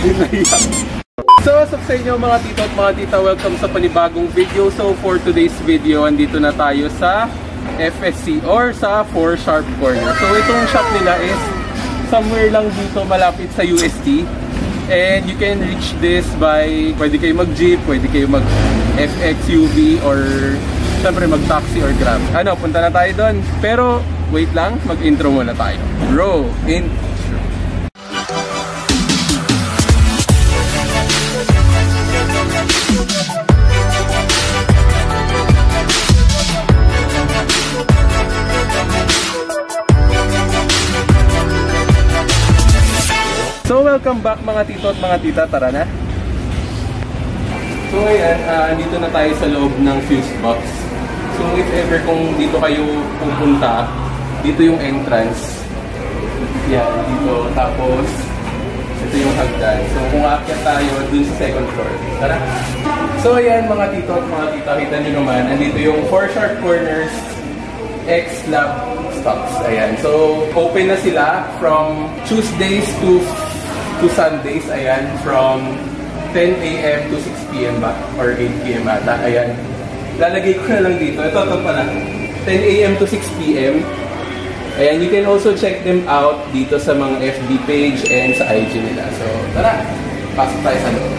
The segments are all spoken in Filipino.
So, what's up sa inyo mga tito at mga tita? Welcome sa panibagong video. So, for today's video, andito na tayo sa FSC or sa 4 Sharp Corner. So, itong shop nila is somewhere lang dito malapit sa UST. And you can reach this by, pwede kayo mag-jeep, pwede kayo mag-FX, UV, or syempre mag-taxi or grab. Ano, punta na tayo doon. Pero, wait lang, mag-intro muna tayo. Bro, intro. So, welcome back mga tito at mga tita. Tara na. So, ayan, dito na tayo sa loob ng fuse box. So, if ever kung dito kayo pupunta, dito yung entrance. Yan, dito. Tapos, ito yung hagdan. So, kung aakyat tayo, dun sa second floor. Tara. So, ayan mga tito at mga tita. Kita nyo naman, andito yung 4 Sharp Corners X Lab stocks. Ayan. So, open na sila from Tuesdays to Sundays, ayan, from 10 AM to 6 PM ba? Or 8 PM ata, ayan. Lalagay ko na lang dito. Ito pala. 10 AM to 6 PM. Ayan, you can also check them out dito sa mga FB page and sa IG nila. So, tara! Pasok tayo sa loob.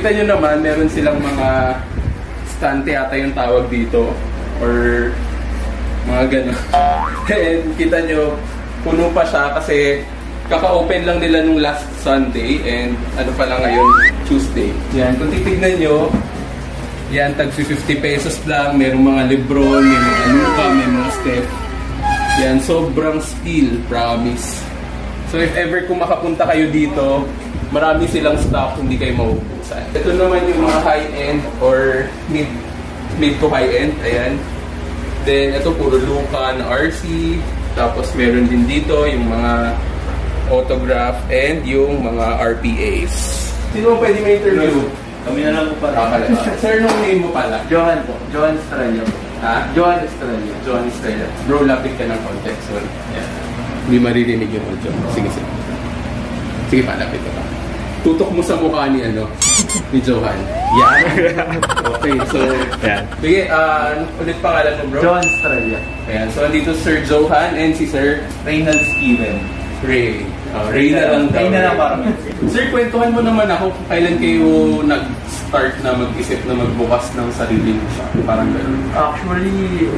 Kita nyo naman, meron silang mga stante ata yung tawag dito or mga gano'n. And kita nyo, puno pa siya kasi kaka-open lang nila nung last Sunday and ano pa lang ngayon, Tuesday. Yan, kung titignan nyo, yan, tag 50 pesos lang, merong mga libro, may mga luka, may mga step. Yan, sobrang steal, promise. So if ever kung makapunta kayo dito, marami silang stock, hindi kayo mauubusan. Ito naman yung mga high-end or mid to high-end. Ayan. Then, ito puro luka na RC. Tapos, meron din dito yung mga autograph and yung mga RPAs. Sino pwede may interview? Kami na lang po pala. Sir, nung name mo pala? Johan po. Johan Estrella po. Ha? Johan Estrella. Johan Estrella. Bro, lapit ka ng context. Sorry. Yeah. Hindi maririnig yung audio. Sige, sige. Sige pa, lapit ka pa. Tutok mo sa mukha ni ni Johan. Yan. Okay, so yan. Sige, ulit pangalan mo, bro? Johan Estrella. Ayan, so andito Sir Johan and si Sir Reynald Steven. Ray. Ray na lang daw. Ray na lang parang. Sir, kwentuhan mo naman ako kung kailan kayo nag-start na mag-isip na magbukas ng sarili mo siya. Parang gano'n. Actually,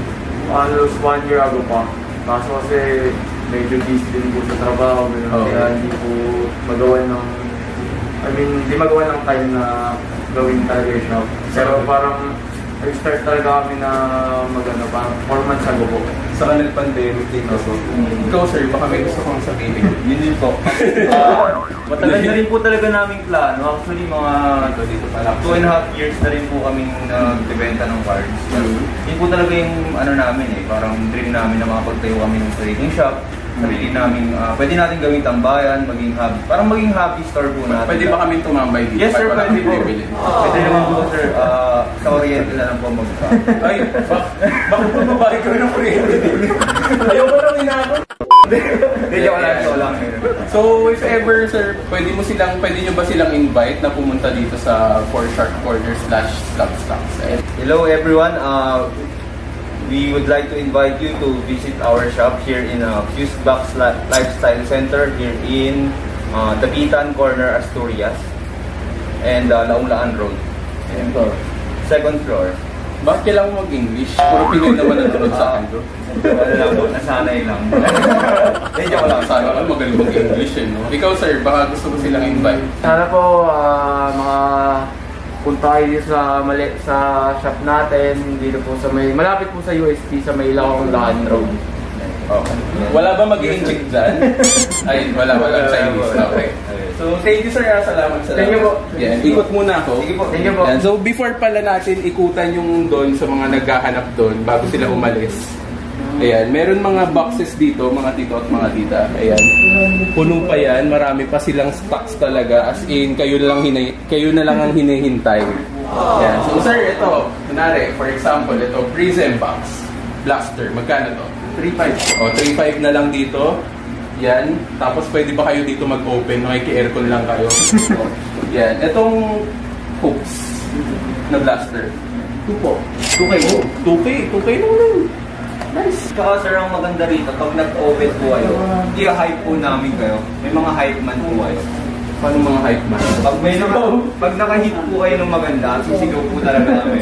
almost 1 year ago pa. Kaso kasi medyo busy din po sa trabaho. Kaya hindi po magawa ng hindi magawa ng time na gawin talaga yung shop. Pero parang nag-start talaga kami na parang 4 months ago po. Saka nag-pandemic din ako. Ikaw sir, baka may gusto kong sabihin. Yun din po. Matagal na rin po talaga naming plano. Actually, mga dito pala. 2.5 years na rin po kaming nagbibenta ng cards. Yun po talaga yung namin parang dream namin na makapagtayo kami ng trading shop. Sarili namin, pwede natin gawing tambayan, parang maging hobby store po natin. Pwede ba kami tumambay dito? Yes sir, pwede po. Pwede naman po sir, sa Oriente na lang po magka. Ay, bakit po mabahay kami ng Oriente dito? Ayaw ko lang inakot. Hindi ko lang. So if ever sir, pwede nyo ba silang invite na pumunta dito sa 4 Sharp Corner /Club Stocks? Hello everyone, we would like to invite you to visit our shop here in Fuse Box Lifestyle Center here in Tapitan Corner, Asturias and Laung-Laan Road. Second floor. Bakit kailangan mo mag-English? Puro Pinoy naman ang tulad sa akin, bro. Nasanay lang. Medyo ko lang. Sana ka magaling mag-English, no? Ikaw, sir, baka gusto ko silang invite. Sana po, mga punta kayo sa shop natin, dito po sa malapit po sa UST, sa may Laung-Laan Road. Okay. Wala ba mag-i-inject dyan? Ay, wala Chinese. Okay. So, thank you, sir. Salamat. Thank you po. Yan, ikot muna ako. Sige po. Thank you po. Yan. So, before pala natin ikutan yung doon sa mga naghahanap doon bago sila umalis. Ayan, meron mga boxes dito, mga tito at mga tita. Ayan. Puno pa yan, marami pa silang stocks talaga. As in, kayo na lang ang hinihintay. Ayan. So, sir, ito, kunwari, for example, ito, Prism box. Blaster. Magkano to? 3.5. O, 3.5 na lang dito. Yan. Tapos pwede ba kayo dito mag-open? Makiki-aircon lang kayo. Yan. Itong hooks na blaster. 2 po. 2K. 2K naman. Nice. Tsaka sir, ang maganda rito, pag nag-open po kayo, i-hype po namin kayo. May mga hype man po kayo. Paano mga hype man? Pag naka-hit po kayo ng maganda, sisigaw po talaga namin.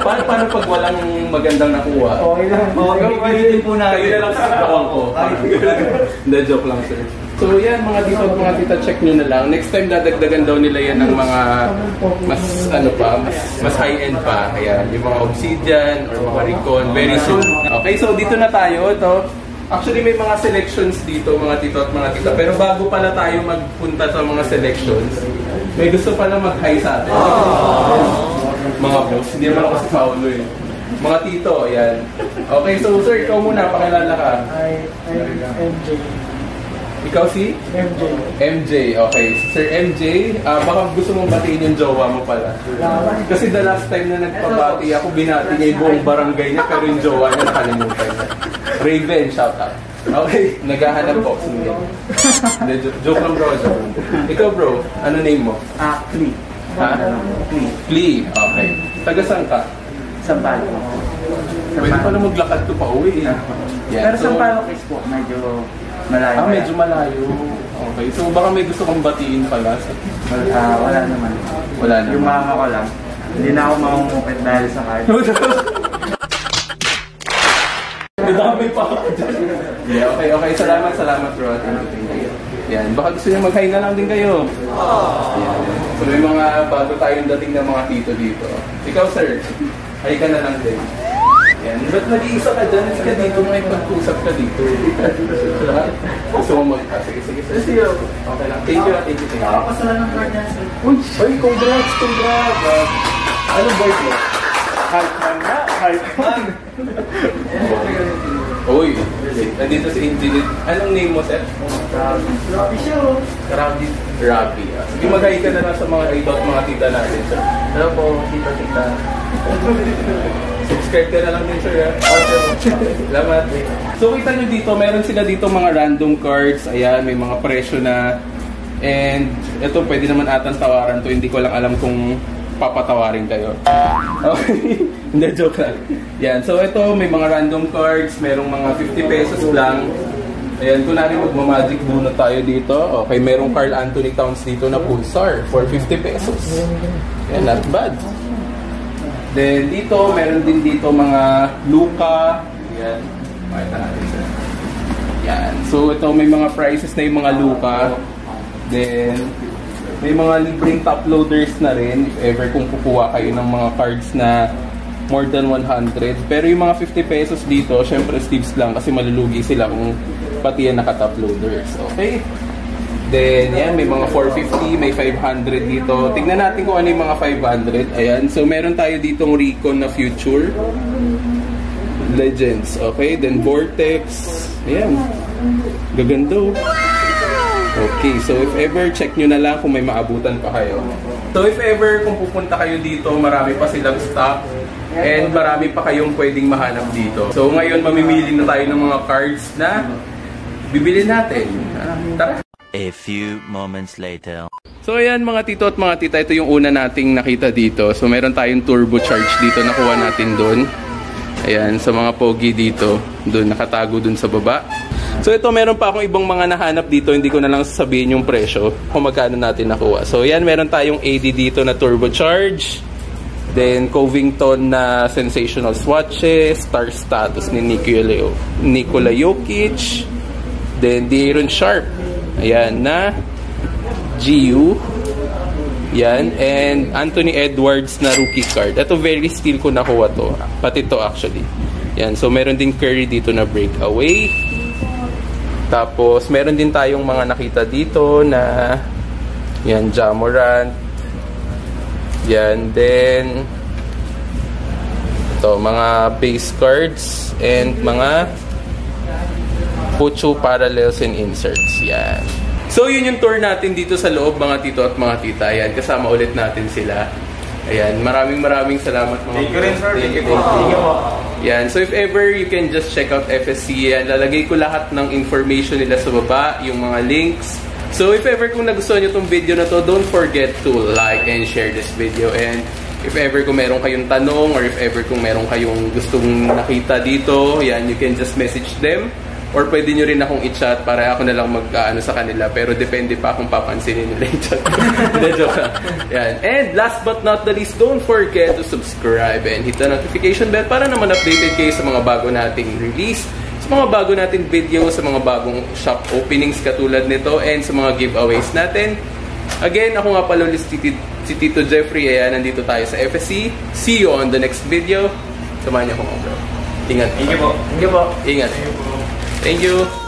Paano pag walang magandang nakuha? Okay lang. Pipilitin po namin. Kayo na lang sa ko. Hindi, joke lang sir. So yan, mga dito at mga tita, check nyo na lang. Next time dadagdagan daw nila yan ng mga mas high-end pa. Ayan, yung mga Obsidian or mga Recon, very soon. Okay, so dito na tayo. Ito, actually may mga selections dito, mga tito at mga tita. Pero bago pala tayo magpunta sa mga selections, may gusto pala mag-hi sa atin. Mga boss, hindi naman ako si Paolo eh. Mga tito, ayan. Okay, so sir, ikaw muna, pakilala ka. MJ. Ikaw si? MJ, okay. Sir MJ, baka gusto mong batiin yung jowa mo pala. Kasi the last time na nagpabati ako, binati niya yung buong barangay niya, pero yung jowa niya nakalimutan niya. Raven, shout out. Okay, naghahanap boxing niya. Joke lang bro, joke. Ikaw bro, ano name mo? Klee. Ha? Klee, okay. Taga saan ka? Sampalo. Pwede pala maglakad to pa uwi. Pero Sampalo case po, medyo malayo. Medyo malayo. Okay, so baka may gusto kong batiin pala. Wala naman. Wala naman. Yung mama ko lang. Hindi na ako mamumupit dahil sa card. Dami pa ako dyan. Yeah, okay. Salamat bro. Yan, baka gusto niyo mag-hi na lang din kayo. Yan. So may mga bago tayong dating ng mga tito dito. Ikaw sir, hi ka na lang din. Yan. Ba't nag-iisa ka dyan? Ka dito, may pag-usap ka dito. Gusto mo sige. Okay lang. Thank you. Nakapasala ng card niya sir. Uy, congrats. Anong birthday? Hype man. Uy, nandito si Engineer. Anong name mo, sir? Grabe siya oh. Rabi. Sige, mag-hi ka na lang sa mga idol at mga tita natin, sir. Hello po, tita. Subscribe ka na lang din, sir. Salamat. So, kita nyo dito, meron sila dito mga random cards. Ayan, may mga presyo na. And, ito, pwede naman atang tawaran to. Hindi ko lang alam kung papatawarin kayo. Okay. Hindi, joke lang. Yan. So, ito, may mga random cards. Merong mga 50 pesos lang. Ayan, kunwari magmamagic muna tayo dito. Okay, merong Carl Anthony Towns dito na pulsar for 50 pesos. Yan, not bad. Then, dito, meron din dito mga Luka. Yan. Makita natin sir. Yan. So, ito, may mga prices na yung mga Luka. Then, may mga libreng top loaders na rin if ever kung kukuha kayo ng mga cards na more than 100. Pero yung mga 50 pesos dito, syempre sleeves lang kasi malulugi sila kung pati yan naka-top loaders. Okay? Then, yan, may mga 450, may 500 dito. Tignan natin kung ano yung mga 500. Ayan. So, meron tayo ditong Recon na Future Legends. Okay? Then, Vortex. Ayan. Gaganda. Okay, so if ever, check nyo na lang kung may maabutan pa kayo. So if ever, kung pupunta kayo dito, marami pa silang stock and marami pa kayong pwedeng mahanap dito. So ngayon, mamimili na tayo ng mga cards na bibili natin. Tara! A few moments later. So ayan mga tito at mga tita, ito yung una nating nakita dito. So meron tayong turbo charge dito, nakuha natin doon. Ayan, sa mga pogi dito, doon nakatago doon sa baba. So ito, meron pa akong ibang mga nahanap dito, hindi ko na lang sasabihin yung presyo kung magkano natin nakuha. So yan, meron tayong AD dito na turbocharge. Then Covington na sensational swatches, star status ni Nikola Jokic. Then De'Aaron Sharp. Ayan na GU. Yan, and Anthony Edwards na rookie card. Ito very steal ko nakuha to. Pati to actually. Yan, so meron din Curry dito na breakaway. Tapos, meron din tayong mga nakita dito na Yan, Jamorant. Yan, then ito, mga base cards and mga Puchu parallels and inserts. Yan. So, yun yung tour natin dito sa loob, mga tito at mga tita. Yan, kasama ulit natin sila. Ayan, maraming salamat mga Thank you rin, sir. Thank you po. Yan, so if ever you can just check out FSC. Yan, lalagay ko lahat ng information nila sa baba, yung mga links. So if ever kung nagustuhan nyo itong video na to, don't forget to like and share this video. And if ever kung meron kayong tanong or if ever kung meron kayong gustong nakita dito, yan, you can just message them. Or pwede nyo rin akong i-chat para ako na lang mag-ano sa kanila. Pero depende pa kung papansinin nila yung chat. Yan. And last but not the least, don't forget to subscribe and hit the notification bell para naman updated kayo sa mga bago nating release, sa mga bago nating video, sa mga bagong shop openings katulad nito, and sa mga giveaways natin. Again, ako nga pala ulit si Tito Jeffrey. Ayan, nandito tayo sa FSC. See you on the next video. Samahan niyo ako mga bro. Ingat. Thank you po. Thank you po. Ingat. Thank you.